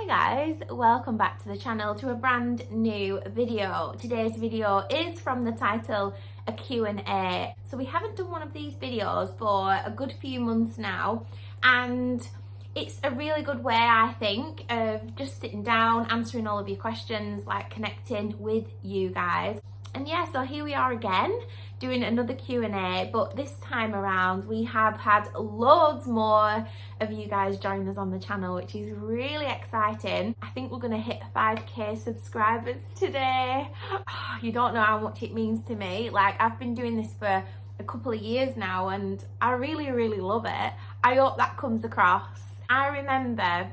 Hi guys, welcome back to the channel to a brand new video. Today's video is from the title a Q&A. So we haven't done one of these videos for a good few months now, and it's a really good way, I think, of just sitting down, answering all of your questions, like connecting with you guys. And yeah, so here we are again doing another Q&A, but this time around we have had loads more of you guys join us on the channel, which is really exciting. I think we're gonna hit 5k subscribers today. Oh, you don't know how much it means to me. Like, I've been doing this for a couple of years now and I really love it. I hope that comes across. I remember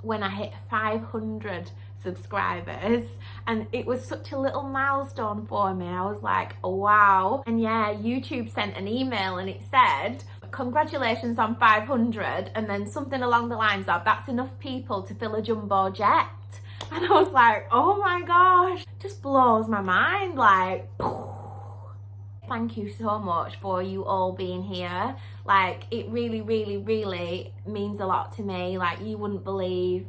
when I hit 500 subscribers and it was such a little milestone for me. I was like, wow. And yeah, YouTube sent an email and it said, congratulations on 500, and then something along the lines of, that's enough people to fill a jumbo jet. And I was like, oh my gosh, just blows my mind. Like, thank you so much for you all being here. Like, it really means a lot to me. Like, you wouldn't believe.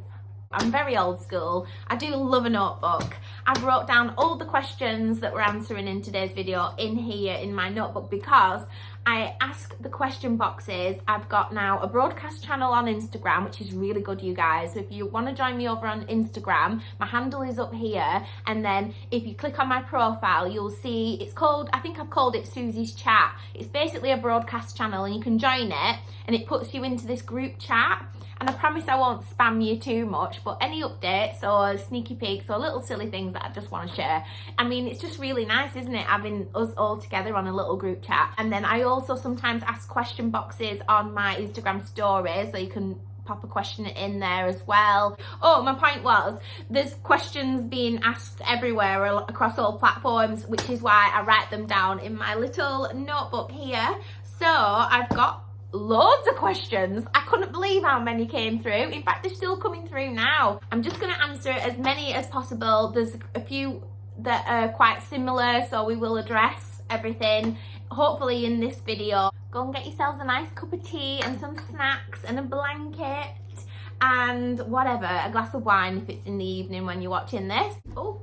I'm very old school. I do love a notebook. I've wrote down all the questions that we're answering in today's video in here in my notebook because I ask the question boxes. I've got now a broadcast channel on Instagram, which is really good, you guys. So if you want to join me over on Instagram, my handle is up here. And then if you click on my profile, you'll see it's called, I think I've called it Suzy's Chat. It's basically a broadcast channel and you can join it and it puts you into this group chat. And I promise I won't spam you too much, but any updates or sneaky peeks or little silly things that I just want to share. I mean, it's just really nice, isn't it, having us all together on a little group chat. And then I also sometimes ask question boxes on my Instagram stories, so you can pop a question in there as well. Oh, my point was, there's questions being asked everywhere across all platforms, which is why I write them down in my little notebook here. So I've got loads of questions. I couldn't believe how many came through. In fact, they're still coming through now. I'm just going to answer as many as possible. There's a few that are quite similar, so we will address everything hopefully in this video. Go and get yourselves a nice cup of tea and some snacks and a blanket and whatever, a glass of wine if it's in the evening when you're watching this. Oh,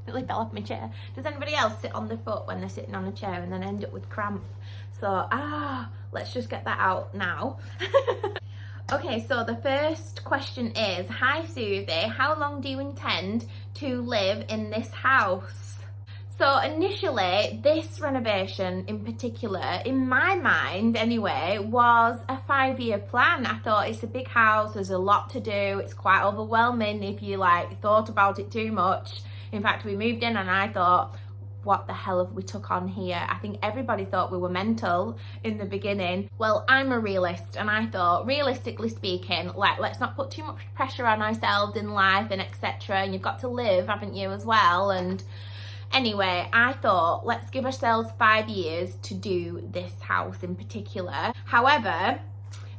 nearly fell off my chair. Does anybody else sit on the foot when they're sitting on a chair and then end up with cramp? So, let's just get that out now. Okay, so the first question is, hi Suzy, how long do you intend to live in this house? So initially, this renovation in particular, in my mind anyway, was a 5-year plan. I thought, it's a big house, there's a lot to do, it's quite overwhelming if you like thought about it too much. In fact, we moved in and I thought, what the hell have we took on here? I think everybody thought we were mental in the beginning. Well, I'm a realist and I thought, realistically speaking, like, let's not put too much pressure on ourselves in life and etc. And you've got to live, haven't you, as well? And anyway, I thought, let's give ourselves 5 years to do this house in particular. However,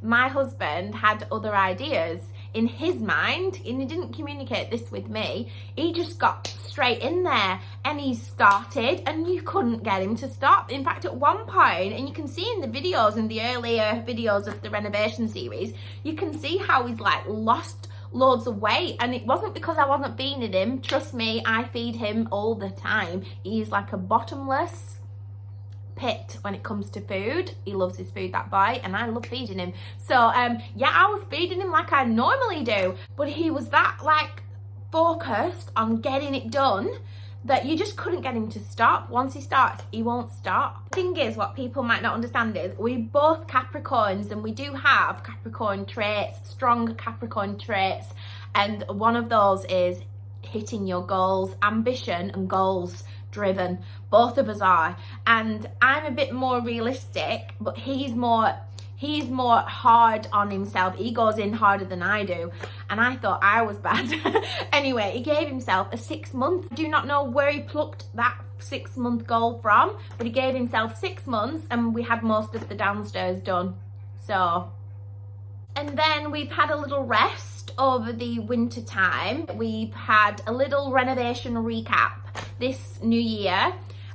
my husband had other ideas in his mind, and he didn't communicate this with me. He just got straight in there and he started, and you couldn't get him to stop. In fact, at one point, and you can see in the videos, in the earlier videos of the renovation series, you can see how he's like lost loads of weight, and it wasn't because I wasn't feeding him. Trust me, I feed him all the time. He's like a bottomless pit when it comes to food. He loves his food, that boy, and I love feeding him. So yeah, I was feeding him like I normally do, but he was that like focused on getting it done that you just couldn't get him to stop. Once he starts, he won't stop. The thing is, what people might not understand is we're both Capricorns and we do have Capricorn traits, strong Capricorn traits, and one of those is hitting your goals, ambition and goals driven. Both of us are, and I'm a bit more realistic, but he's more hard on himself. He goes in harder than I do, and I thought I was bad. Anyway, he gave himself a 6 month. I do not know where he plucked that 6 month goal from, but he gave himself 6 months and we had most of the downstairs done. So, and then we've had a little rest over the winter time. We've had a little renovation recap this new year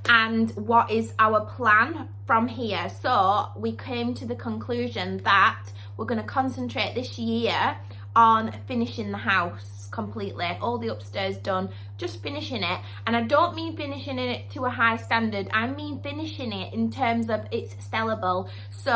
and what is our plan from here. So we came to the conclusion that we're going to concentrate this year on finishing the house completely, all the upstairs done, just finishing it. And I don't mean finishing it to a high standard, I mean finishing it in terms of it's sellable. So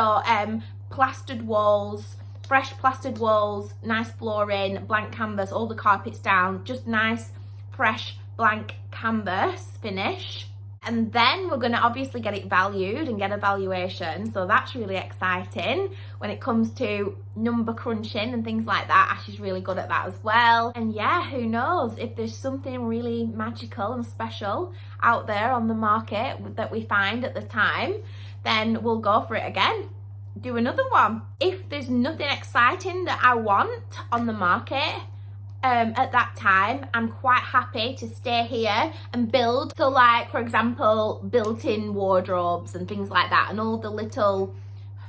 plastered walls, fresh plastered walls, nice flooring, blank canvas, all the carpets down, just nice fresh blank canvas finish. And then we're going to obviously get it valued and get a valuation, so that's really exciting. When it comes to number crunching and things like that, Ash is really good at that as well. And yeah, who knows, if there's something really magical and special out there on the market that we find at the time, then we'll go for it again, do another one. If there's nothing exciting that I want on the market at that time, I'm quite happy to stay here and build. So like, for example, built-in wardrobes and things like that, and all the little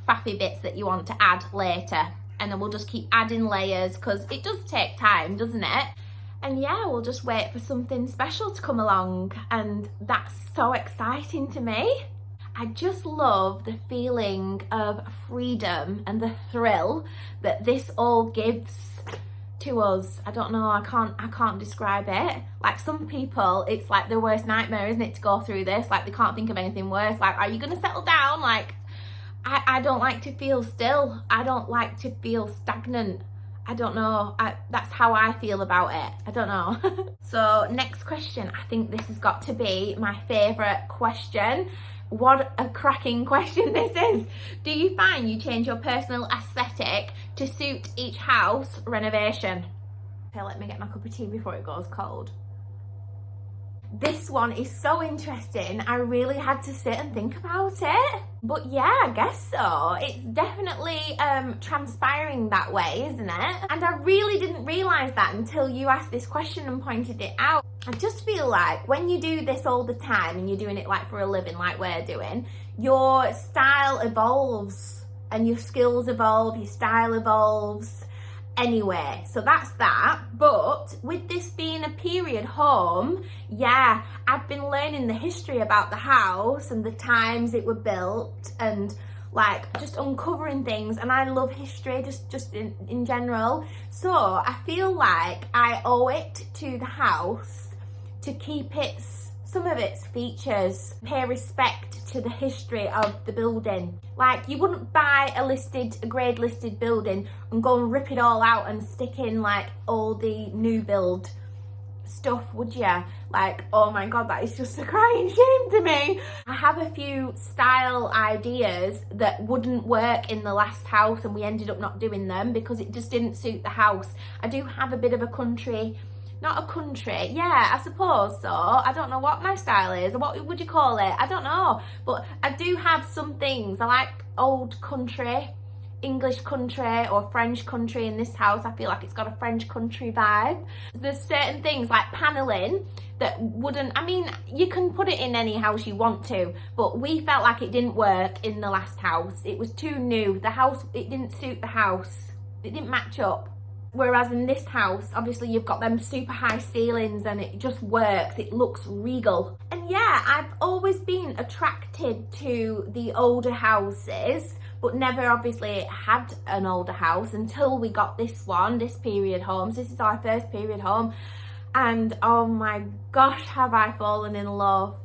faffy bits that you want to add later. And then we'll just keep adding layers, because it does take time, doesn't it? And yeah, we'll just wait for something special to come along, and that's so exciting to me. I just love the feeling of freedom and the thrill that this all gives to us. I don't know, I can't describe it. Like, some people, it's like their worst nightmare, isn't it, to go through this? Like, they can't think of anything worse. Like, are you gonna settle down? Like, I don't like to feel still. I don't like to feel stagnant. I don't know, that's how I feel about it. I don't know. So next question, I think this has got to be my favorite question. What a cracking question this is. Do you find you change your personal aesthetic to suit each house renovation? Okay, let me get my cup of tea before it goes cold. This one is so interesting. I really had to sit and think about it. But yeah, I guess so. It's definitely transpiring that way, isn't it? And I really didn't realise that until you asked this question and pointed it out. I just feel like when you do this all the time and you're doing it like for a living, like we're doing, your style evolves and your skills evolve, your style evolves. Anyway, so that's that. But with this being a period home, yeah, I've been learning the history about the house and the times it were built, and like just uncovering things. And I love history just in general. So I feel like I owe it to the house to keep some of its features, pay respect to the history of the building. Like, you wouldn't buy a grade listed building and go and rip it all out and stick in like all the new build stuff, would you? Like, oh my god, that is just a crying shame to me. I have a few style ideas that wouldn't work in the last house, and we ended up not doing them because it just didn't suit the house. I do have a bit of a country, not a country, yeah, I suppose so. I don't know what my style is, or what would you call it? I don't know. But I do have some things. I like old country, English country or French country in this house. I feel like it's got a French country vibe. There's certain things like paneling that wouldn't, I mean, you can put it in any house you want to, but we felt like it didn't work in the last house. It was too new. The house, it didn't suit the house. It didn't match up. Whereas in this house, obviously you've got them super high ceilings and it just works. It looks regal. And yeah, I've always been attracted to the older houses, but never obviously had an older house until we got this one, this period home. So this is our first period home. And oh my gosh, have I fallen in love.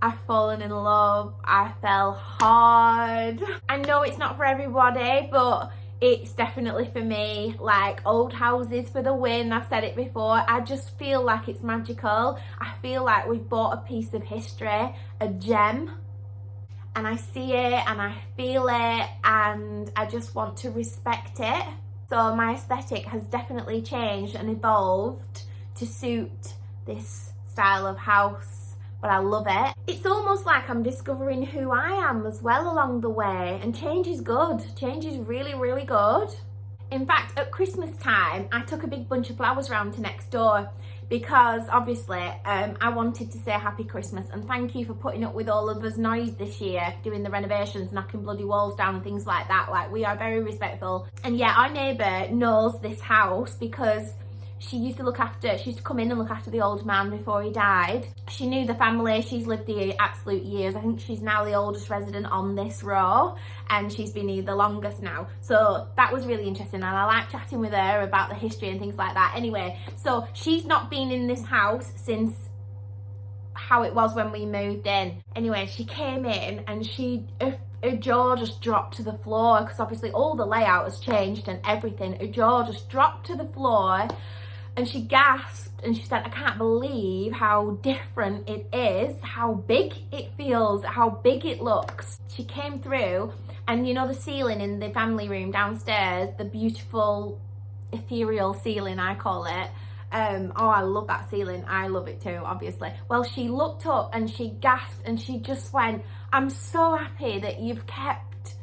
I've fallen in love. I fell hard. I know it's not for everybody, but it's definitely for me. Like, old houses for the win. I've said it before. I just feel like it's magical. I feel like we've bought a piece of history, a gem, and I see it and I feel it and I just want to respect it. So my aesthetic has definitely changed and evolved to suit this style of house, but I love it. It's almost like I'm discovering who I am as well along the way, and change is good. Change is really, really good. In fact, at Christmas time, I took a big bunch of flowers round to next door because obviously I wanted to say happy Christmas and thank you for putting up with all of us noise this year, doing the renovations, knocking bloody walls down and things like that. Like, we are very respectful. And yeah, our neighbour knows this house because she used to come in and look after the old man before he died. She knew the family, she's lived the absolute years. I think she's now the oldest resident on this row, and she's been here the longest now. So that was really interesting, and I like chatting with her about the history and things like that. Anyway, so she's not been in this house since how it was when we moved in. Anyway, she came in and her jaw just dropped to the floor, because obviously all the layout has changed and everything. Her jaw just dropped to the floor, and she gasped and she said, I can't believe how different it is, how big it feels, how big it looks. She came through, and you know the ceiling in the family room downstairs, the beautiful ethereal ceiling I call it. Oh, I love that ceiling. I love it too, obviously. Well, she looked up and she gasped and she just went, I'm so happy that you've kept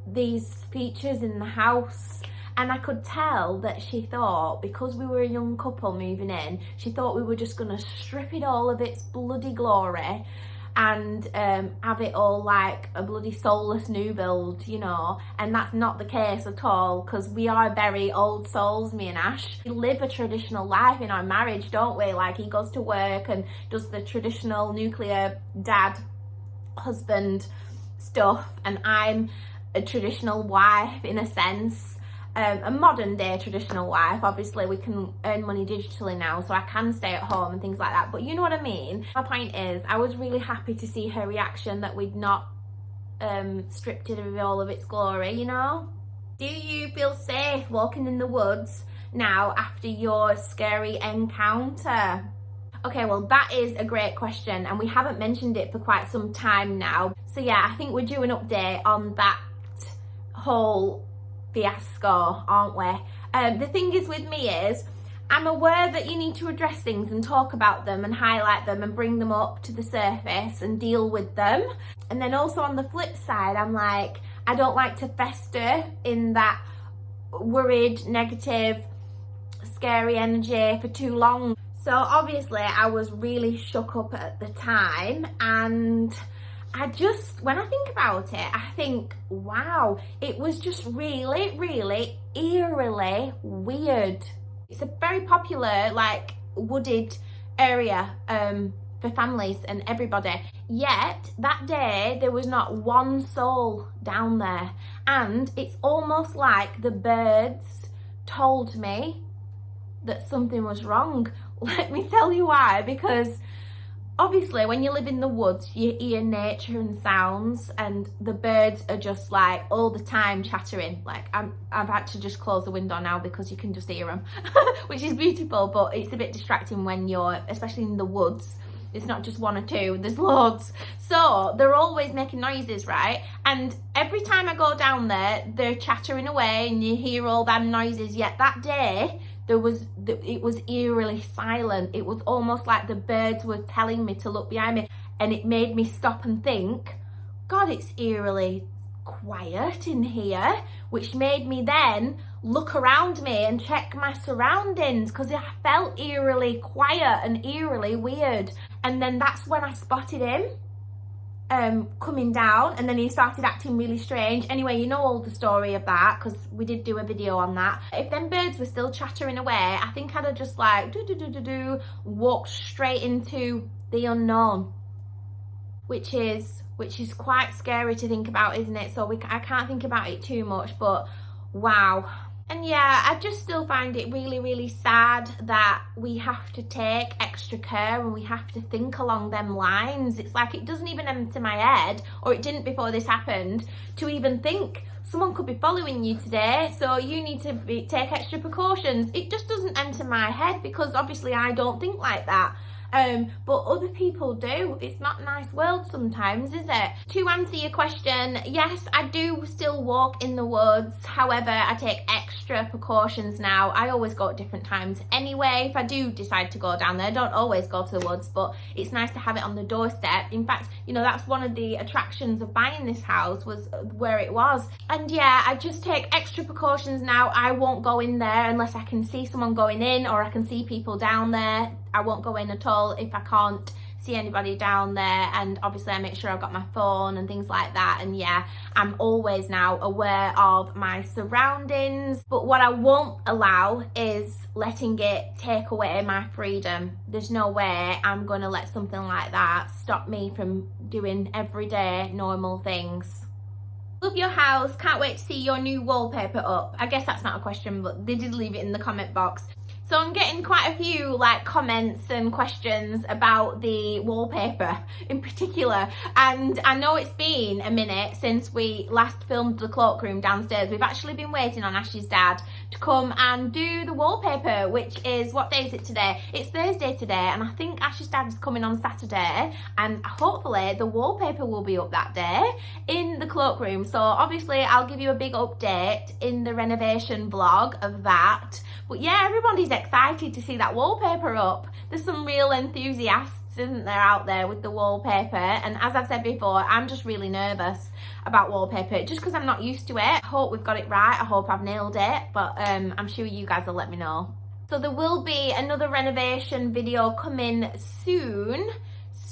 these features in the house. And I could tell that she thought, because we were a young couple moving in, she thought we were just going to strip it all of its bloody glory and have it all like a bloody soulless new build, you know. And that's not the case at all, because we are very old souls, me and Ash. We live a traditional life in our marriage, don't we? Like, he goes to work and does the traditional nuclear dad husband stuff, and I'm a traditional wife in a sense. A modern day traditional wife. Obviously we can earn money digitally now, so I can stay at home and things like that, but you know what I mean. My point is, I was really happy to see her reaction that we'd not stripped it of all of its glory, you know. Do you feel safe walking in the woods now after your scary encounter? Okay, well, that is a great question, and we haven't mentioned it for quite some time now. So yeah, I think we're due an update on that whole fiasco, aren't we? The thing is with me is, I'm aware that you need to address things and talk about them and highlight them and bring them up to the surface and deal with them. And then also on the flip side, I'm like, I don't like to fester in that worried, negative, scary energy for too long. So obviously I was really shook up at the time, and when I think about it, I think, wow, it was just really, really eerily weird. It's a very popular, like, wooded area for families and everybody. Yet, that day, there was not one soul down there. And it's almost like the birds told me that something was wrong. Let me tell you why, because obviously when you live in the woods, you hear nature and sounds, and the birds are just like all the time chattering. Like, I've had to just close the window now because you can just hear them, which is beautiful, but it's a bit distracting when you're, especially in the woods. It's not just one or two, there's loads. So they're always making noises, right? And every time I go down there, they're chattering away and you hear all them noises. Yet that day, it was eerily silent. It was almost like the birds were telling me to look behind me, and it made me stop and think, God, it's eerily quiet in here, which made me then look around me and check my surroundings, because I felt eerily quiet and eerily weird. And then that's when I spotted him coming down, and then he started acting really strange. Anyway, you know all the story of that, because we did do a video on that. If them birds were still chattering away, I think I'd have just like walked straight into the unknown, which is quite scary to think about, isn't it? So I can't think about it too much, but wow. And yeah, I just still find it really, really sad that we have to take extra care and we have to think along them lines. It's like it doesn't even enter my head, or it didn't before this happened, to even think someone could be following you today, so you need to take extra precautions. It just doesn't enter my head, because obviously I don't think like that. But other people do. It's not a nice world sometimes, is it? To answer your question, yes, I do still walk in the woods. However, I take extra precautions now. I always go at different times anyway. If I do decide to go down there, I don't always go to the woods, but it's nice to have it on the doorstep. In fact, you know, that's one of the attractions of buying this house, was where it was. And yeah, I just take extra precautions now. I won't go in there unless I can see someone going in, or I can see people down there. I won't go in at all if I can't see anybody down there, and obviously I make sure I've got my phone and things like that. And yeah, I'm always now aware of my surroundings, but what I won't allow is letting it take away my freedom. There's no way I'm going to let something like that stop me from doing everyday normal things. Love your house, can't wait to see your new wallpaper up. I guess that's not a question, but they did leave it in the comment box. So I'm getting quite a few like comments and questions about the wallpaper in particular, and I know it's been a minute since we last filmed the cloakroom downstairs. We've actually been waiting on Ash's dad to come and do the wallpaper, which is, what day is it today? It's Thursday today, and I think Ash's dad is coming on Saturday, and hopefully the wallpaper will be up that day in the cloakroom. So obviously I'll give you a big update in the renovation vlog of that. But yeah, everybody's excited to see that wallpaper up. There's some real enthusiasts, isn't there, out there with the wallpaper. And as I've said before, I'm just really nervous about wallpaper just because I'm not used to it. I hope we've got it right. I hope I've nailed it. But I'm sure you guys will let me know. So there will be another renovation video coming soon.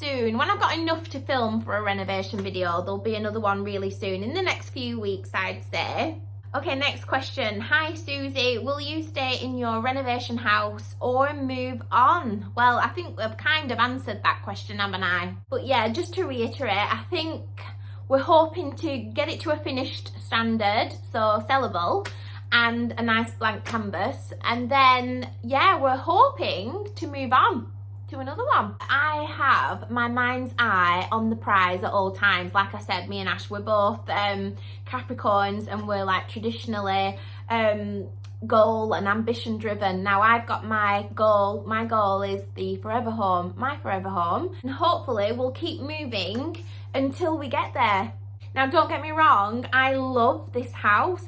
When I've got enough to film for a renovation video, there'll be another one really soon, in the next few weeks, I'd say. Okay, next question. Hi Suzy, will you stay in your renovation house or move on? Well, I think I've kind of answered that question, haven't I? But yeah, just to reiterate, I think we're hoping to get it to a finished standard, so sellable, and a nice blank canvas. And then, yeah, we're hoping to move on to another one. I have my mind's eye on the prize at all times. Like I said, me and Ash, we're both Capricorns, and we're like traditionally goal and ambition driven. Now I've got my goal is the forever home, my forever home, and hopefully we'll keep moving until we get there. Now don't get me wrong, I love this house.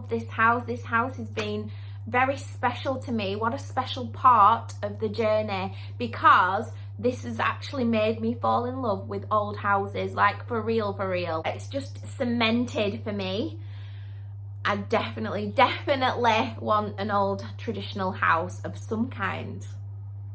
This house has been very special to me. What a special part of the journey, because this has actually made me fall in love with old houses, like for real. It's just cemented for me. I definitely want an old traditional house of some kind.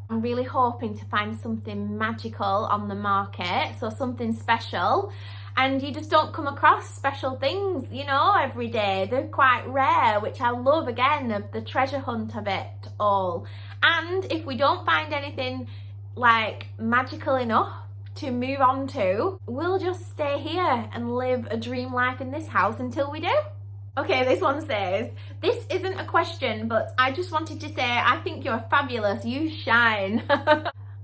I'm really hoping to find something magical on the market, so something special. And you just don't come across special things, you know, every day. They're quite rare, which I love, again, of the treasure hunt of it all. And if we don't find anything like magical enough to move on to, we'll just stay here and live a dream life in this house until we do. Okay, this one says, this isn't a question, but I just wanted to say I think you're fabulous. You shine.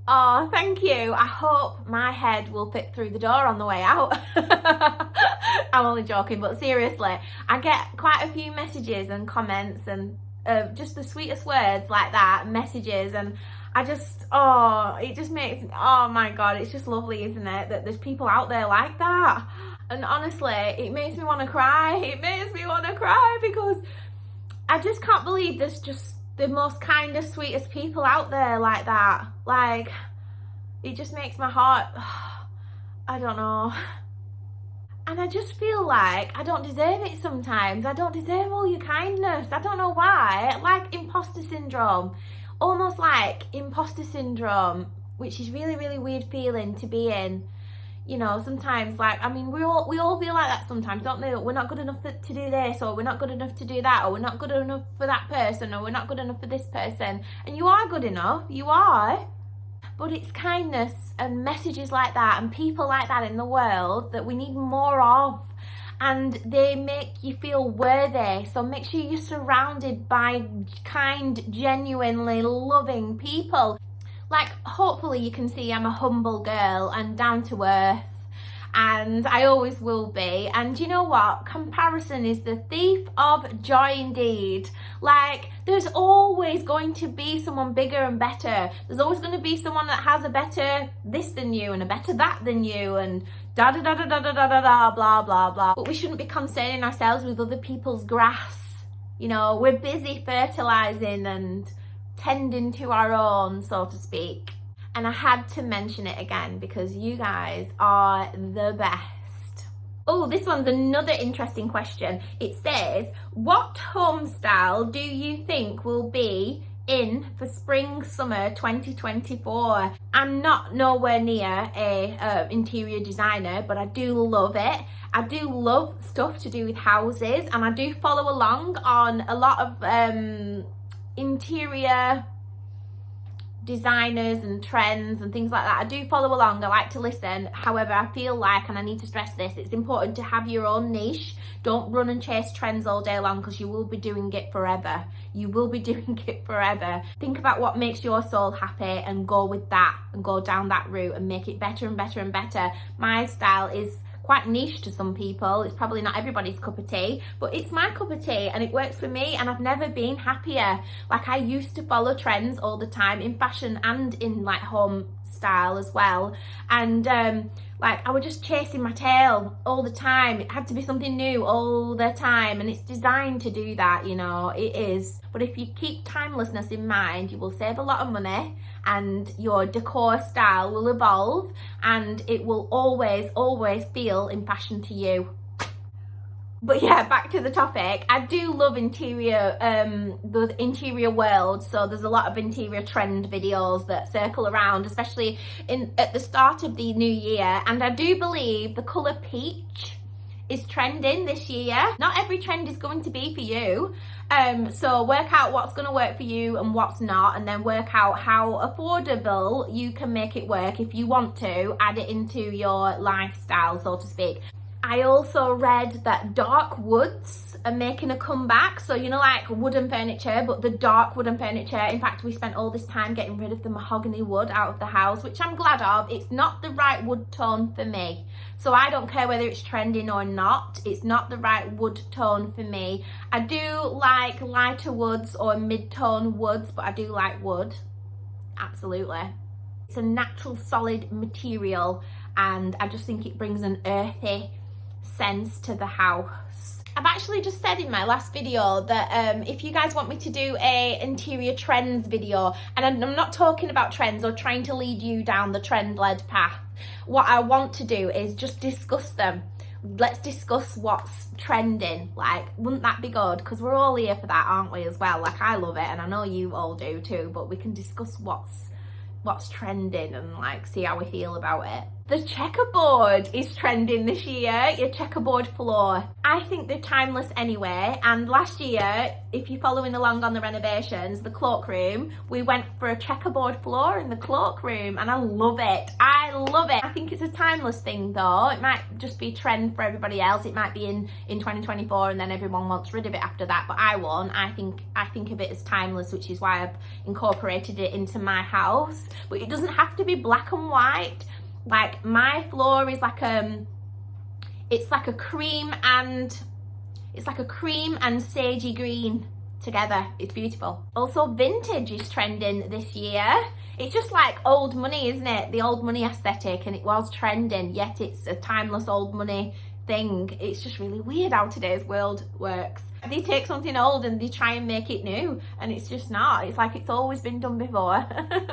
Oh, thank you. I hope my head will fit through the door on the way out. I'm only joking, but seriously, I get quite a few messages and comments and just the sweetest words like that, messages, and I just, it just makes, oh my God, it's just lovely, isn't it, that there's people out there like that. And honestly, it makes me want to cry. It makes me want to cry because I just can't believe there's just the most kindest, sweetest people out there like that. Like, it just makes my heart, I don't know. And I just feel like I don't deserve it sometimes. I don't deserve all your kindness. I don't know why. Like imposter syndrome. Almost like imposter syndrome, which is really, really weird feeling to be in. You know, sometimes, like, I mean, we all feel like that sometimes, don't they? We're not good enough to do this, or we're not good enough to do that, or we're not good enough for that person, or we're not good enough for this person. And you are good enough, you are. But it's kindness and messages like that and people like that in the world that we need more of. And they make you feel worthy. So make sure you're surrounded by kind, genuinely loving people. Like, hopefully you can see I'm a humble girl and down to earth, and I always will be. And you know what? Comparison is the thief of joy indeed. Like, there's always going to be someone bigger and better. There's always going to be someone that has a better this than you and a better that than you and da da da da da da da da da blah blah blah. But we shouldn't be concerning ourselves with other people's grass. You know, we're busy fertilizing and tending to our own, so to speak. And I had to mention it again because you guys are the best. Oh, this one's another interesting question. It says, what home style do you think will be in for spring summer 2024. I'm not nowhere near a interior designer, but I do love it. I do love stuff to do with houses, and I do follow along on a lot of interior designers and trends and things like that. I do follow along, I like to listen. However, I feel like, and I need to stress this, it's important to have your own niche. Don't run and chase trends all day long, because you will be doing it forever. You will be doing it forever. Think about what makes your soul happy and go with that, and go down that route and make it better and better and better. My style is quite niche to some people. It's probably not everybody's cup of tea, but it's my cup of tea and it works for me, and I've never been happier. Like, I used to follow trends all the time in fashion and in like home style as well, and like I was just chasing my tail all the time. It had to be something new all the time, and it's designed to do that, you know, it is. But if you keep timelessness in mind, you will save a lot of money, and your decor style will evolve, and it will always feel in fashion to you. But yeah, back to the topic. I do love interior, the interior world. So there's a lot of interior trend videos that circle around, especially at the start of the new year. And I do believe the colour peach is trending this year. Not every trend is going to be for you. So work out what's going to work for you and what's not, and then work out how affordable you can make it work. If you want to add it into your lifestyle, so to speak. I also read that dark woods are making a comeback. So, you know, like wooden furniture, but the dark wooden furniture. In fact, we spent all this time getting rid of the mahogany wood out of the house, which I'm glad of. It's not the right wood tone for me. So I don't care whether it's trending or not. It's not the right wood tone for me. I do like lighter woods or mid-tone woods, but I do like wood. Absolutely. It's a natural solid material, and I just think it brings an earthy sense to the house. I've actually just said in my last video that if you guys want me to do a interior trends video, and I'm not talking about trends or trying to lead you down the trend-led path, what I want to do is just discuss them. Let's discuss what's trending. Like, wouldn't that be good? Because we're all here for that, aren't we, as well? Like, I love it, and I know you all do too, but we can discuss what's trending and like see how we feel about it. The checkerboard is trending this year, your checkerboard floor. I think they're timeless anyway, and last year, if you're following along on the renovations, the cloakroom, we went for a checkerboard floor in the cloakroom, and I love it. I love it. I think it's a timeless thing though. It might just be a trend for everybody else. It might be in 2024 and then everyone wants rid of it after that, but I won't. I think of it as timeless, which is why I've incorporated it into my house. But it doesn't have to be black and white. Like, my floor is like it's like a cream and sagey green together. It's beautiful. Also, vintage is trending this year. It's just like old money, isn't it? The old money aesthetic, and it was trending, yet it's a timeless old money thing. It's just really weird how today's world works. They take something old and they try and make it new, and it's just not. It's like it's always been done before.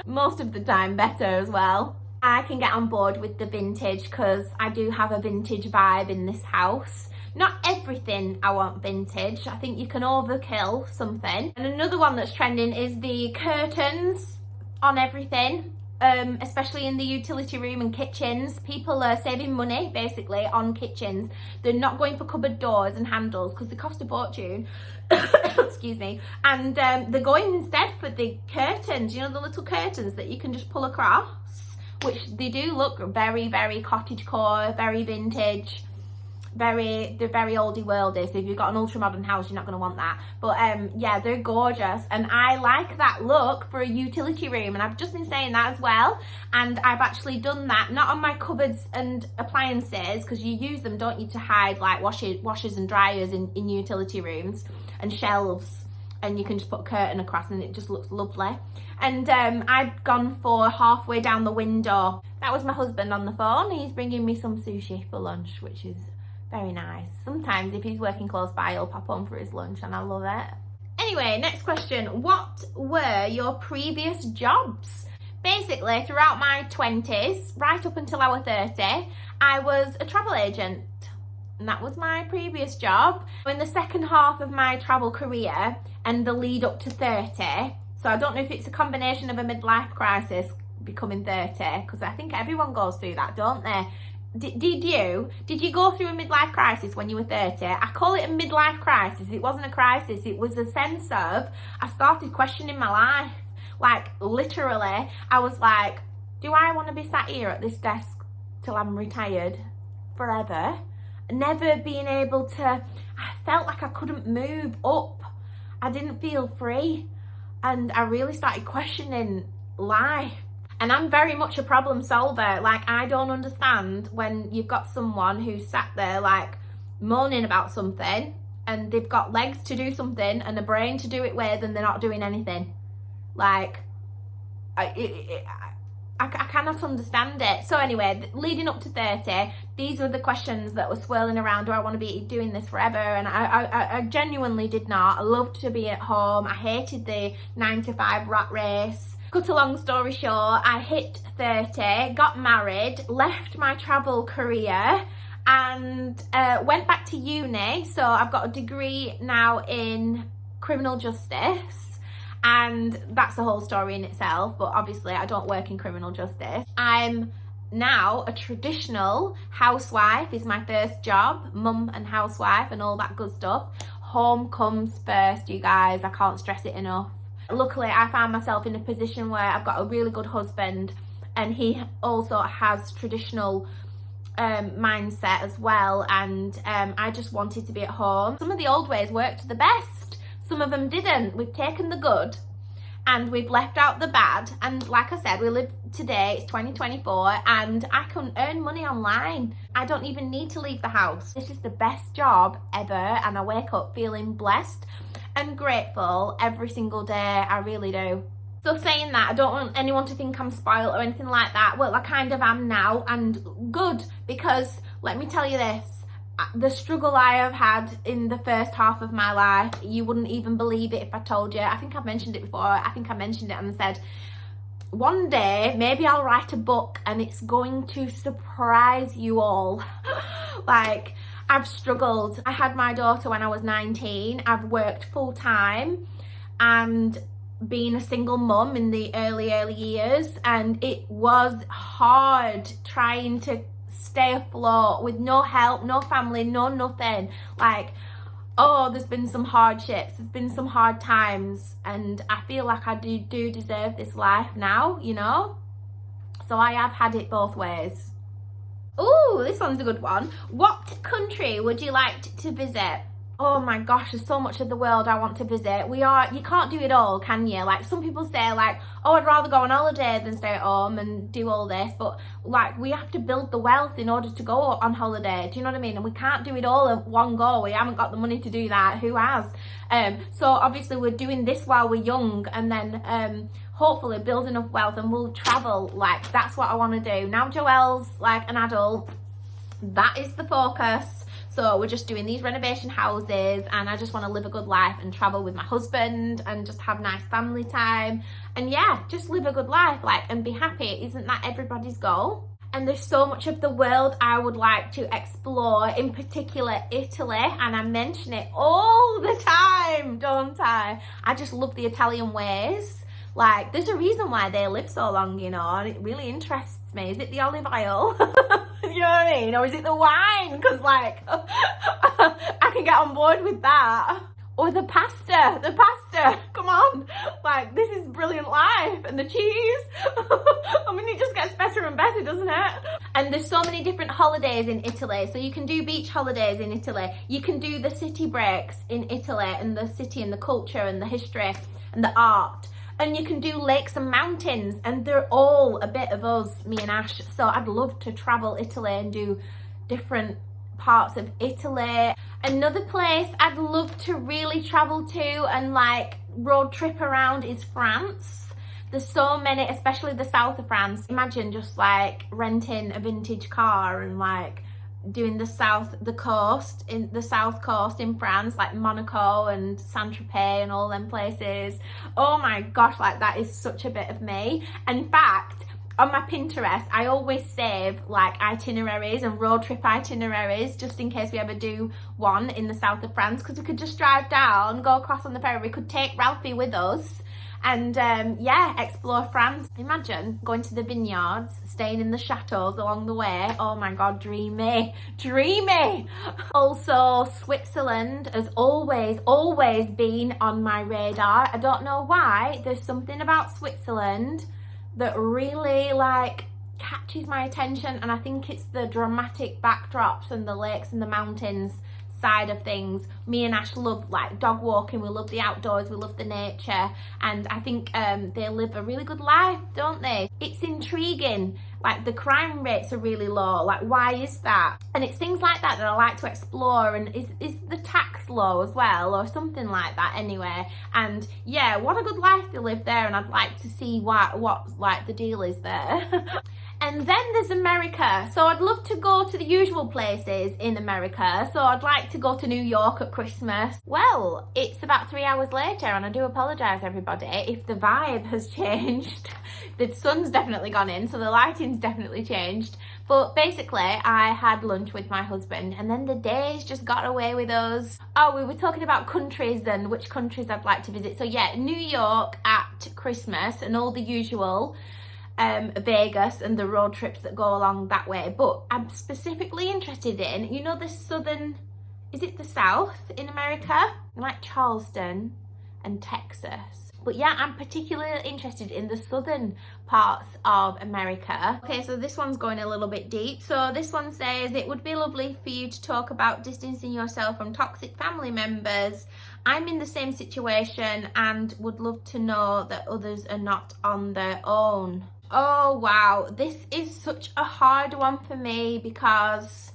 Most of the time better as well. I can get on board with the vintage because I do have a vintage vibe in this house. Not everything I want vintage. I think you can overkill something. And another one that's trending is the curtains on everything, especially in the utility room and kitchens. People are saving money basically on kitchens. They're not going for cupboard doors and handles because they cost a fortune. Excuse me. And they're going instead for the curtains, you know, the little curtains that you can just pull across, which they do look very, very cottagecore, very vintage, they're very oldie worldy. So if you've got an ultra modern house, you're not going to want that. But yeah, they're gorgeous, and I like that look for a utility room, and I've just been saying that as well. And I've actually done that, not on my cupboards and appliances, because you use them, don't you, to hide like washers and dryers in utility rooms, and shelves, and you can just put a curtain across and it just looks lovely. And I'd gone for halfway down the window. That was my husband on the phone. He's bringing me some sushi for lunch, which is very nice. Sometimes if he's working close by, he'll pop on for his lunch, and I love it. Anyway, next question. What were your previous jobs? Basically, throughout my 20s, right up until I was 30, I was a travel agent. And that was my previous job. In the second half of my travel career and the lead up to 30, So I don't know if it's a combination of a midlife crisis, becoming 30, because I think everyone goes through that, don't they? Did you go through a midlife crisis when you were 30? I call it a midlife crisis. It wasn't a crisis. It was a sense of, I started questioning my life. Like, literally, I was like, do I want to be sat here at this desk till I'm retired forever? Never being able to, I felt like I couldn't move up. I didn't feel free. And I really started questioning life. And I'm very much a problem solver. Like, I don't understand when you've got someone who's sat there like moaning about something and they've got legs to do something and a brain to do it with and they're not doing anything. Like, I cannot understand it. So anyway, leading up to 30, these were the questions that were swirling around. Do I want to be doing this forever? And I genuinely did not. I loved to be at home. I hated the 9-to-5 rat race. Cut a long story short, I hit 30, got married, left my travel career and went back to uni. So I've got a degree now in criminal justice, and that's a whole story in itself, but obviously I don't work in criminal justice. I'm now a traditional housewife, is my first job, mum and housewife and all that good stuff. Home comes first, you guys, I can't stress it enough. Luckily, I found myself in a position where I've got a really good husband, and he also has traditional mindset as well, and I just wanted to be at home. Some of the old ways worked the best, some of them didn't. We've taken the good and we've left out the bad, and like I said, we live today, it's 2024, and I can earn money online. I don't even need to leave the house. This is the best job ever, and I wake up feeling blessed and grateful every single day. I really do. So saying that, I don't want anyone to think I'm spoiled or anything like that. Well, I kind of am now, and good, because let me tell you this, the struggle I have had in the first half of my life, you wouldn't even believe it if I told you. I think I've mentioned it before. I think I mentioned it and said, one day maybe I'll write a book and it's going to surprise you all. Like, I've struggled. I had my daughter when I was 19. I've worked full time and been a single mum in the early years, and it was hard trying to stay afloat with no help, no family, no nothing. Like, oh, there's been some hardships, there's been some hard times, and I feel like I do deserve this life now, you know? So I have had it both ways. Oh, this one's a good one. What country would you like to visit? Oh my gosh, there's so much of the world I want to visit. You can't do it all, can you? Like, some people say like, oh, I'd rather go on holiday than stay at home and do all this, but like, we have to build the wealth in order to go on holiday. Do you know what I mean? And we can't do it all at one go. We haven't got the money to do that. Who has? So obviously we're doing this while we're young, and then hopefully build enough wealth and we'll travel. Like, that's what I want to do. Now Joelle's like an adult, that is the focus. So we're just doing these renovation houses, and I just want to live a good life and travel with my husband and just have nice family time. And yeah, just live a good life, like, and be happy. Isn't that everybody's goal? And there's so much of the world I would like to explore, in particular Italy, and I mention it all the time, don't I? I just love the Italian ways. Like, there's a reason why they live so long, you know, and it really interests me. Is it the olive oil? You know what I mean? Or is it the wine? Because, like, I can get on board with that. Or the pasta, come on. Like, this is brilliant life. And the cheese. I mean, it just gets better and better, doesn't it? And there's so many different holidays in Italy. So you can do beach holidays in Italy. You can do the city breaks in Italy, and the city and the culture and the history and the art. And you can do lakes and mountains, and they're all a bit of us, me and Ash. So I'd love to travel Italy and do different parts of Italy. Another place I'd love to really travel to and like road trip around is France. There's so many, especially the south of France. Imagine just like renting a vintage car and like doing the south coast in France, like Monaco and Saint-Tropez and all them places. Oh my gosh, like, that is such a bit of me. In fact, on my Pinterest, I always save like itineraries and road trip itineraries just in case we ever do one in the south of France, because we could just drive down, go across on the ferry. We could take Ralphie with us, and yeah, explore France. Imagine going to the vineyards, staying in the chateaus along the way. Oh my god, dreamy, dreamy. Also, Switzerland has always been on my radar. I don't know why, there's something about Switzerland that really like catches my attention, and I think it's the dramatic backdrops and the lakes and the mountains side of things. Me and Ash love like dog walking, we love the outdoors, we love the nature, and I think they live a really good life, don't they? It's intriguing, like the crime rates are really low, like why is that? And it's things like that that I like to explore. And is the tax low as well, or something like that anyway? And yeah, what a good life they live there, and I'd like to see what like the deal is there. And then there's America. So I'd love to go to the usual places in America. So I'd like to go to New York at Christmas. Well, it's about 3 hours later, and I do apologise everybody if the vibe has changed. The sun's definitely gone in, so the lighting's definitely changed. But basically, I had lunch with my husband, and then the days just got away with us. Oh, we were talking about countries and which countries I'd like to visit. So yeah, New York at Christmas and all the usual. Vegas and the road trips that go along that way. But I'm specifically interested in, you know, the southern, is it the south in America? Like Charleston and Texas. But yeah, I'm particularly interested in the southern parts of America. Okay, so this one's going a little bit deep. So this one says, it would be lovely for you to talk about distancing yourself from toxic family members. I'm in the same situation and would love to know that others are not on their own. Oh wow, this is such a hard one for me because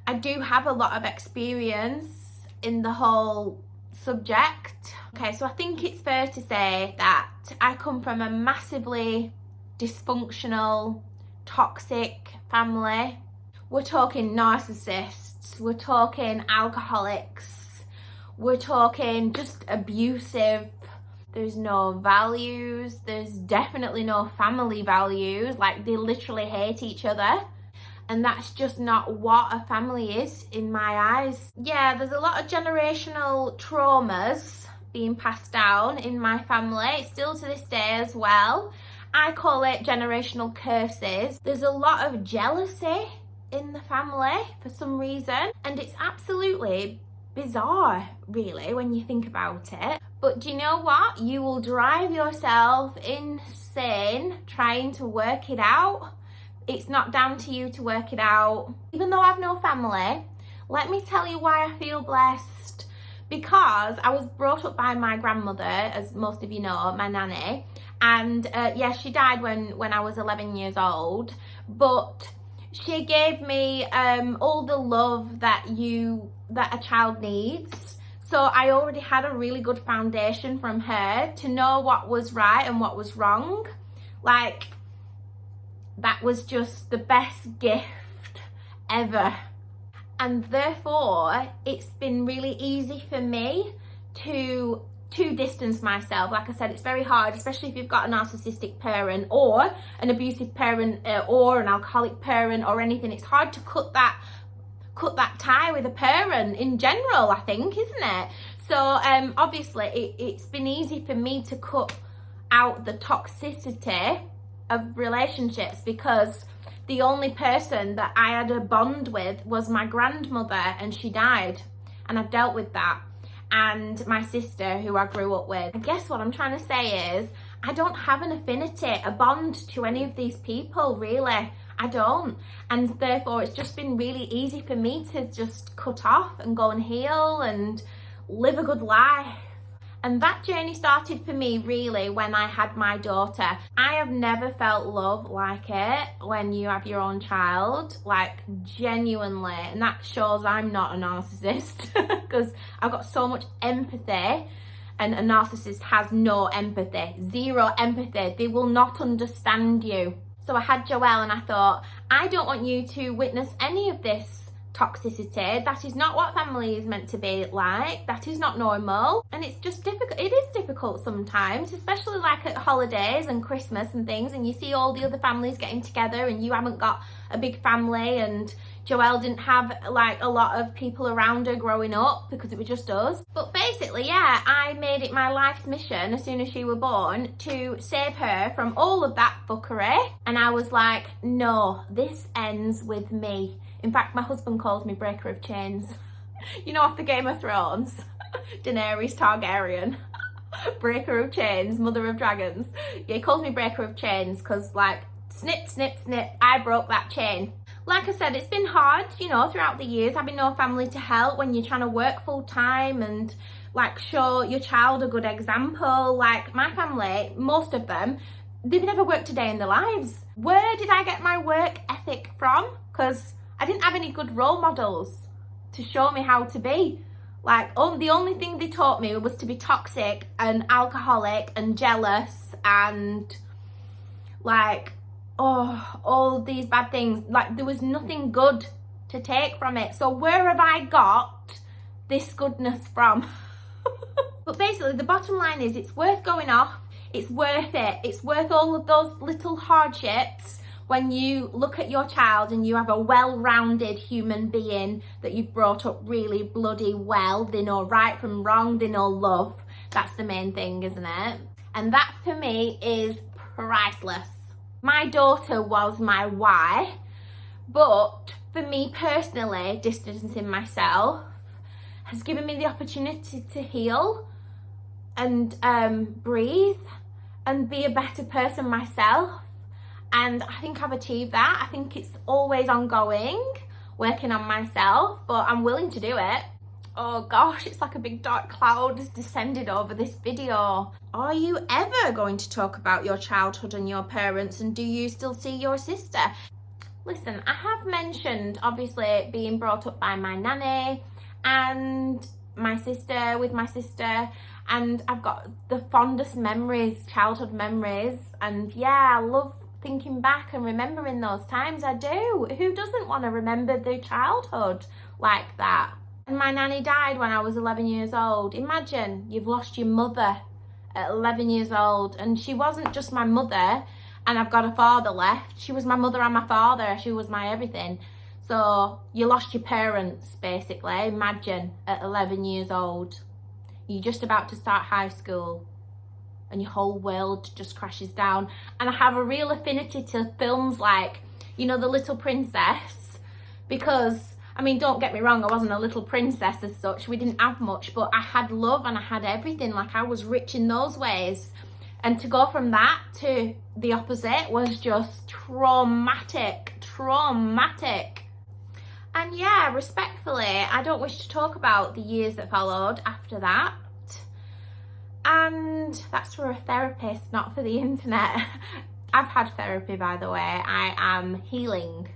I do have a lot of experience in the whole subject. Okay, so I think it's fair to say that I come from a massively dysfunctional, toxic family. We're talking narcissists, we're talking alcoholics, we're talking just abusive. There's no values, there's definitely no family values, like they literally hate each other. And that's just not what a family is in my eyes. Yeah, there's a lot of generational traumas being passed down in my family, still to this day as well. I call it generational curses. There's a lot of jealousy in the family for some reason, and it's absolutely bizarre really when you think about it. But do you know what? You will drive yourself insane trying to work it out. It's not down to you to work it out. Even though I've no family, let me tell you why I feel blessed. Because I was brought up by my grandmother, as most of you know, my nanny. And yeah, she died when I was 11 years old. But she gave me all the love that a child needs. So I already had a really good foundation from her to know what was right and what was wrong. Like, that was just the best gift ever. And therefore, it's been really easy for me to distance myself. Like I said, it's very hard, especially if you've got a narcissistic parent or an abusive parent or an alcoholic parent or anything. It's hard to cut that tie with a parent in general, I think, isn't it? So obviously it's been easy for me to cut out the toxicity of relationships because the only person that I had a bond with was my grandmother, and she died, and I've dealt with that. And my sister, who I grew up with. I guess what I'm trying to say is I don't have an affinity, a bond to any of these people, really. I don't. And therefore it's just been really easy for me to just cut off and go and heal and live a good life. And that journey started for me really when I had my daughter. I have never felt love like it when you have your own child, like genuinely. And that shows I'm not a narcissist because I've got so much empathy, and a narcissist has no empathy, zero empathy. They will not understand you. So I had Joelle and I thought, I don't want you to witness any of this toxicity. That is not what family is meant to be like. That is not normal, and it's just difficult. It is difficult sometimes, especially like at holidays and Christmas and things, and you see all the other families getting together and you haven't got a big family, and Joelle didn't have like a lot of people around her growing up because it was just us. But basically, yeah, I made it my life's mission as soon as she was born to save her from all of that fuckery, and I was like, no, this ends with me. In fact, my husband calls me Breaker of Chains. You know, off the Game of Thrones, Daenerys Targaryen, Breaker of Chains, Mother of Dragons. Yeah, he calls me Breaker of Chains because, like, snip, snip, snip, I broke that chain. Like I said, it's been hard, you know, throughout the years, having no family to help when you're trying to work full time and, like, show your child a good example. Like, my family, most of them, they've never worked a day in their lives. Where did I get my work ethic from? Because I didn't have any good role models to show me how to be. Like, the only thing they taught me was to be toxic and alcoholic and jealous and, like, all these bad things. Like, there was nothing good to take from it. So where have I got this goodness from? But basically, the bottom line is it's worth going off. It's worth it. It's worth all of those little hardships when you look at your child and you have a well-rounded human being that you've brought up really bloody well. They know right from wrong, they know love. That's the main thing, isn't it? And that for me is priceless. My daughter was my why, but for me personally, distancing myself has given me the opportunity to heal and breathe and be a better person myself. And I think I've achieved that. I think it's always ongoing, working on myself, but I'm willing to do it. Oh gosh, it's like a big dark cloud has descended over this video. Are you ever going to talk about your childhood and your parents, and do you still see your sister? Listen, I have mentioned obviously being brought up by my nanny and my sister, and I've got the fondest memories, childhood memories, and yeah, I love thinking back and remembering those times. I do. Who doesn't want to remember their childhood like that? And my nanny died when I was 11 years old. Imagine you've lost your mother at 11 years old, and she wasn't just my mother and I've got a father left. She was my mother and my father. She was my everything. So you lost your parents basically. Imagine at 11 years old, you're just about to start high school and your whole world just crashes down. And I have a real affinity to films like, you know, The Little Princess, because, I mean, don't get me wrong, I wasn't a little princess as such, we didn't have much, but I had love and I had everything, like I was rich in those ways. And to go from that to the opposite was just traumatic. And yeah, respectfully, I don't wish to talk about the years that followed after that. And that's for a therapist, not for the internet. I've had therapy, by the way. I am healing.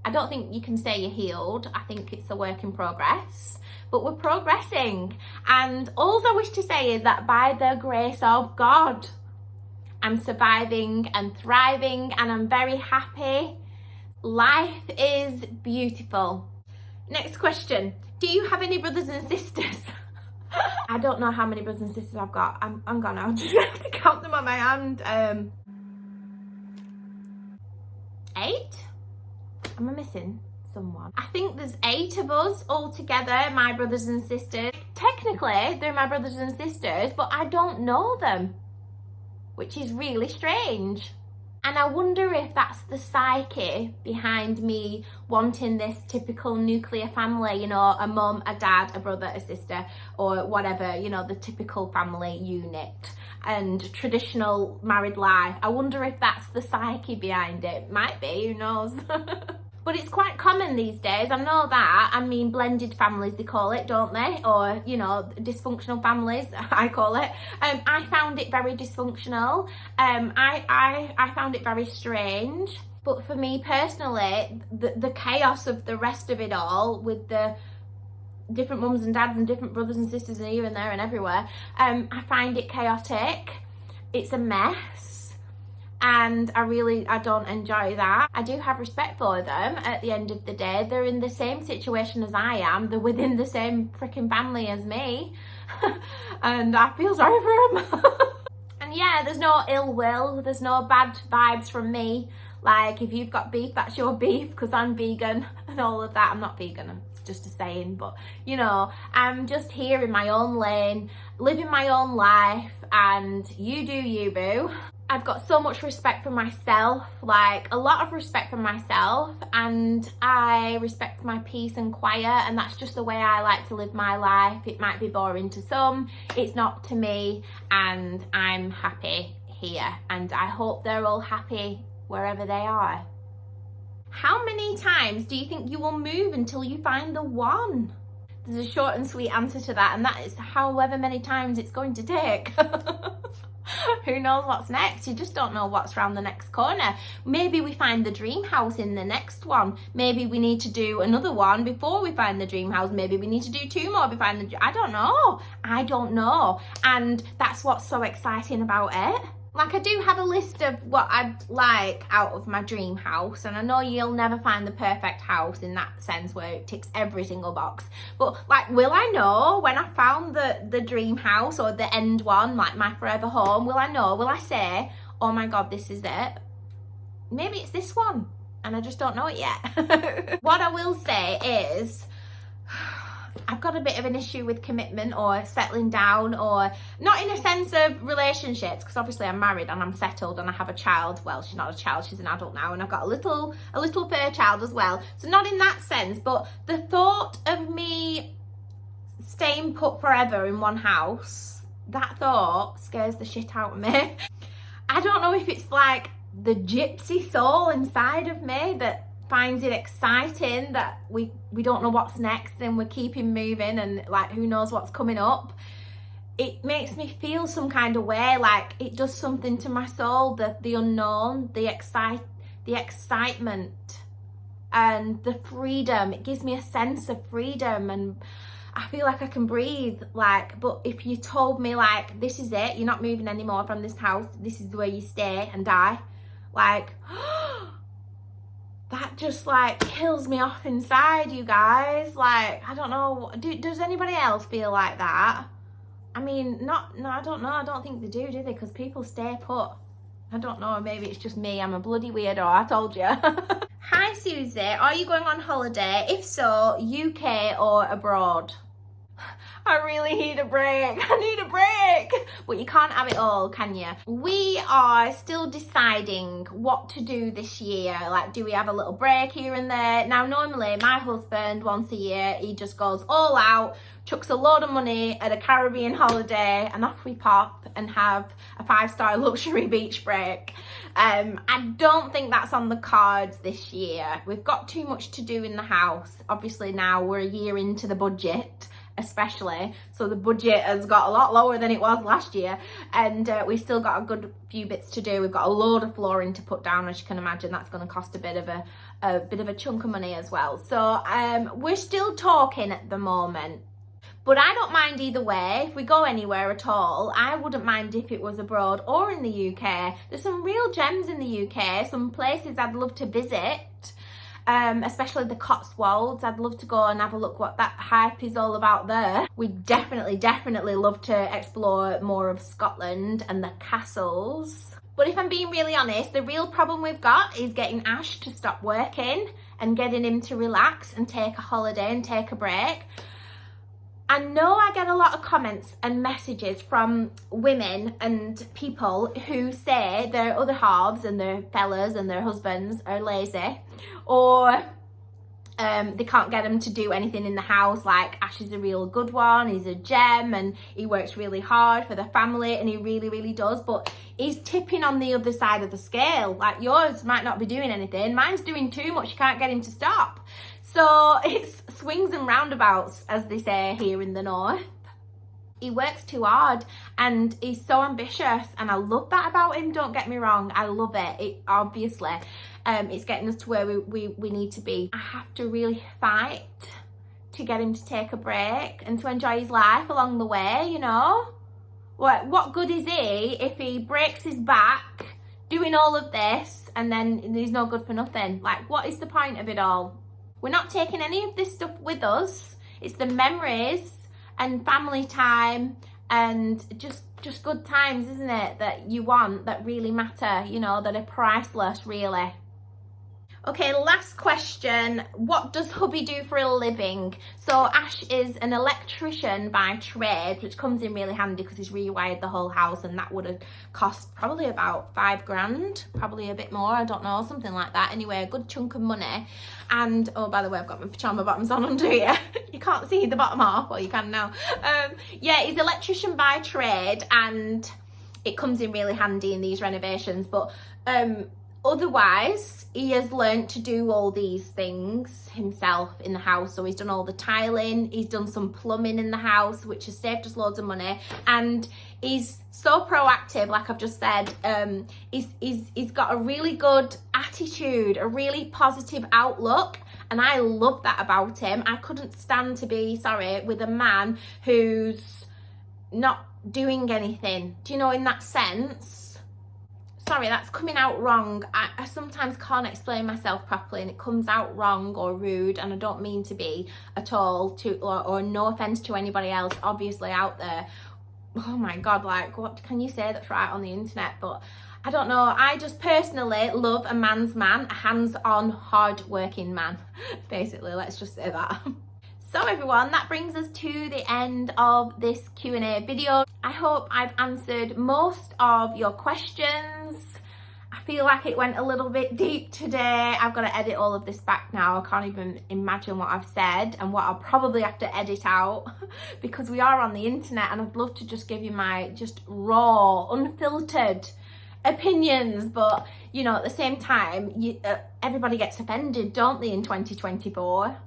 I don't think you can say you're healed. I think it's a work in progress, but we're progressing. And all I wish to say is that by the grace of God, I'm surviving and thriving, and I'm very happy. Life is beautiful. Next question. Do you have any brothers and sisters? I don't know how many brothers and sisters I've got. I'm gonna have to count them on my hand. 8? Am I missing someone? I think there's 8 of us all together, my brothers and sisters. Technically, they're my brothers and sisters, but I don't know them, which is really strange. And I wonder if that's the psyche behind me wanting this typical nuclear family, you know, a mum, a dad, a brother, a sister, or whatever, you know, the typical family unit and traditional married life. I wonder if that's the psyche behind it. Might be, who knows? But it's quite common these days, I know that. I mean, blended families, they call it, don't they? Or, you know, dysfunctional families, I call it. I found it very dysfunctional. I found it very strange. But for me personally, the chaos of the rest of it all, with the different mums and dads and different brothers and sisters and here and there and everywhere, I find it chaotic. It's a mess. and I don't enjoy that. I do have respect for them at the end of the day. They're in the same situation as I am. They're within the same freaking family as me. And I feel sorry for them. And yeah, there's no ill will, there's no bad vibes from me. Like, if you've got beef, that's your beef, because I'm vegan and all of that. I'm not vegan, it's just a saying, but you know, I'm just here in my own lane, living my own life, and you do you, boo. I've got so much respect for myself, like a lot of respect for myself, and I respect my peace and quiet, and that's just the way I like to live my life. It might be boring to some, it's not to me, and I'm happy here, and I hope they're all happy wherever they are. How many times do you think you will move until you find the one? There's a short and sweet answer to that, and that is however many times it's going to take. Who knows what's next? You just don't know what's around the next corner. Maybe we find the dream house in the next one. Maybe we need to do another one before we find the dream house. Maybe we need to do 2 more before I don't know. And that's what's so exciting about it. Like, I do have a list of what I'd like out of my dream house, and I know you'll never find the perfect house in that sense where it ticks every single box, but like, will I know when I found the dream house or the end one, like my forever home? Will I know? Will I say, oh my god, this is it? Maybe it's this one and I just don't know it yet. What I will say is, I've got a bit of an issue with commitment or settling down, or not in a sense of relationships, because obviously I'm married and I'm settled and I have a child. Well, she's not a child, she's an adult now, and I've got a little fur child as well. So not in that sense, but the thought of me staying put forever in one house, that thought scares the shit out of me. I don't know if it's like the gypsy soul inside of me that finds it exciting that we don't know what's next and we're keeping moving, and like, who knows what's coming up. It makes me feel some kind of way, like it does something to my soul, the unknown, the excitement and the freedom. It gives me a sense of freedom, and I feel like I can breathe. Like, but if you told me like, this is it, you're not moving anymore from this house, this is where you stay and die, like that just like kills me off inside, you guys. Like, I don't know, does anybody else feel like that? I mean, no, I don't know, I don't think they do they? Because people stay put. I don't know, maybe it's just me, I'm a bloody weirdo, I told you. Hi Suzy, are you going on holiday? If so, UK or abroad? I really need a break. I need a break. But you can't have it all, can you? We are still deciding what to do this year. Like, do we have a little break here and there? Now, normally my husband, once a year, he just goes all out, chucks a load of money at a Caribbean holiday, and off we pop and have a 5-star luxury beach break. I don't think that's on the cards this year. We've got too much to do in the house. Obviously now we're a year into the budget, especially, so the budget has got a lot lower than it was last year, and we've still got a good few bits to do. We've got a load of flooring to put down, as you can imagine. That's going to cost a bit of a chunk of money as well. So we're still talking at the moment, but I don't mind either way. If we go anywhere at all, I wouldn't mind if it was abroad or in the UK. There's some real gems in the UK, some places I'd love to visit. Especially the Cotswolds. I'd love to go and have a look what that hype is all about there. We definitely love to explore more of Scotland and the castles. But if I'm being really honest, the real problem we've got is getting Ash to stop working and getting him to relax and take a holiday and take a break. I know I get a lot of comments and messages from women and people who say their other halves and their fellas and their husbands are lazy, or they can't get them to do anything in the house. Like, Ash is a real good one, he's a gem, and he works really hard for the family, and he really does, but he's tipping on the other side of the scale. Like, yours might not be doing anything, mine's doing too much, you can't get him to stop. So it's swings and roundabouts, as they say here in the north. He works too hard and he's so ambitious, and I love that about him, don't get me wrong, I love it. Obviously it's getting us to where we need to be. I have to really fight to get him to take a break and to enjoy his life along the way, you know. What good is he if he breaks his back doing all of this and then he's no good for nothing. Like, what is the point of it all? We're not taking any of this stuff with us. It's the memories and family time and just good times, isn't it, that you want, that really matter, you know, that are priceless, really. Okay, last question. What does hubby do for a living? So Ash is an electrician by trade, which comes in really handy because he's rewired the whole house, and that would have cost probably about £5,000, probably a bit more, I don't know, something like that. Anyway, a good chunk of money. And oh, by the way, I've got my pyjama bottoms on under here. You can't see the bottom half, well, you can now. Yeah, he's an electrician by trade, and it comes in really handy in these renovations. But otherwise, he has learnt to do all these things himself in the house. So he's done all the tiling, he's done some plumbing in the house, which has saved us loads of money. And he's so proactive, like I've just said. He's got a really good attitude, a really positive outlook. And I love that about him. I couldn't stand to be, sorry, with a man who's not doing anything. Do you know, in that sense? Sorry, that's coming out wrong. I sometimes can't explain myself properly and it comes out wrong or rude, and I don't mean to be at all, or no offense to anybody else obviously out there. Oh my God, like, what can you say that's right on the internet? But I don't know. I just personally love a man's man, a hands-on, hard-working man. Basically, let's just say that. So everyone, that brings us to the end of this Q&A video. I hope I've answered most of your questions. I feel like it went a little bit deep today. I've got to edit all of this back now. I can't even imagine what I've said and what I'll probably have to edit out because we are on the internet, and I'd love to just give you my just raw, unfiltered opinions. But, you know, at the same time, everybody gets offended, don't they, in 2024?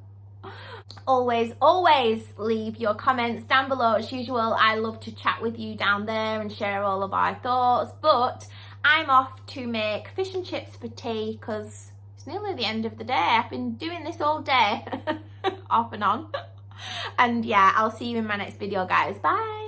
Always leave your comments down below as usual. I love to chat with you down there and share all of our thoughts, but I'm off to make fish and chips for tea because it's nearly the end of the day. I've been doing this all day off and on. And yeah, I'll see you in my next video, guys. Bye.